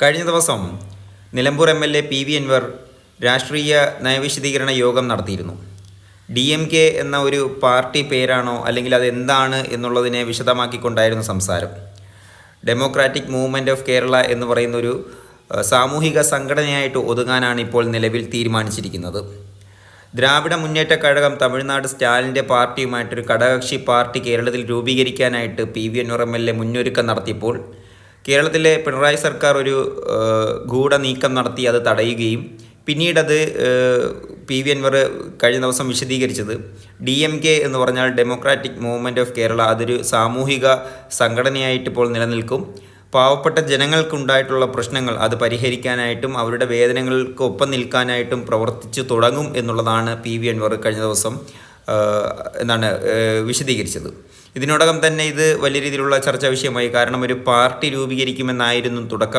കഴിഞ്ഞ ദിവസം Nilambur MLA PV Anwar രാഷ്ട്രീയ നയവിശദീകരണ യോഗം നടത്തിയിരുന്നു. DMK എന്ന ഒരു പാർട്ടി പേരാണോ അല്ലെങ്കിൽ അതെന്താണ് എന്നുള്ളതിനെ വിശദമാക്കിക്കൊണ്ടായിരുന്നു സംസാരം. ഡെമോക്രാറ്റിക് മൂവ്മെൻറ്റ് ഓഫ് കേരള എന്ന് പറയുന്നൊരു സാമൂഹിക സംഘടനയായിട്ട് ഒതുങ്ങാനാണ് ഇപ്പോൾ നിലവിൽ തീരുമാനിച്ചിരിക്കുന്നത്. ദ്രാവിഡ മുന്നേറ്റ കഴകം തമിഴ്നാട് സ്റ്റാലിൻ്റെ പാർട്ടിയുമായിട്ടൊരു ഘടകകക്ഷി പാർട്ടി കേരളത്തിൽ രൂപീകരിക്കാനായിട്ട് PV അൻവർ MLA മുന്നൊരുക്കം നടത്തിയപ്പോൾ കേരളത്തിലെ പിണറായി സർക്കാർ ഒരു ഗൂഢനീക്കം നടത്തി അത് തടയുകയും പിന്നീടത് PV അൻവർ കഴിഞ്ഞ ദിവസം വിശദീകരിച്ചത് DMK എന്ന് പറഞ്ഞാൽ ഡെമോക്രാറ്റിക് മൂവ്മെൻറ്റ് ഓഫ് കേരള അതൊരു സാമൂഹിക സംഘടനയായിട്ടിപ്പോൾ നിലനിൽക്കും. പാവപ്പെട്ട ജനങ്ങൾക്കുണ്ടായിട്ടുള്ള പ്രശ്നങ്ങൾ അത് പരിഹരിക്കാനായിട്ടും അവരുടെ വേദനകൾക്ക് ഒപ്പം നിൽക്കാനായിട്ടും പ്രവർത്തിച്ചു തുടങ്ങും എന്നുള്ളതാണ് PV അൻവർ കഴിഞ്ഞ ദിവസം വിശദീകരിച്ചത്. ഇതിനോടകം തന്നെ ഇത് വലിയ രീതിയിലുള്ള ചർച്ചാ വിഷയമായി. കാരണം ഒരു പാർട്ടി രൂപീകരിക്കുമെന്നായിരുന്നു തുടക്കം.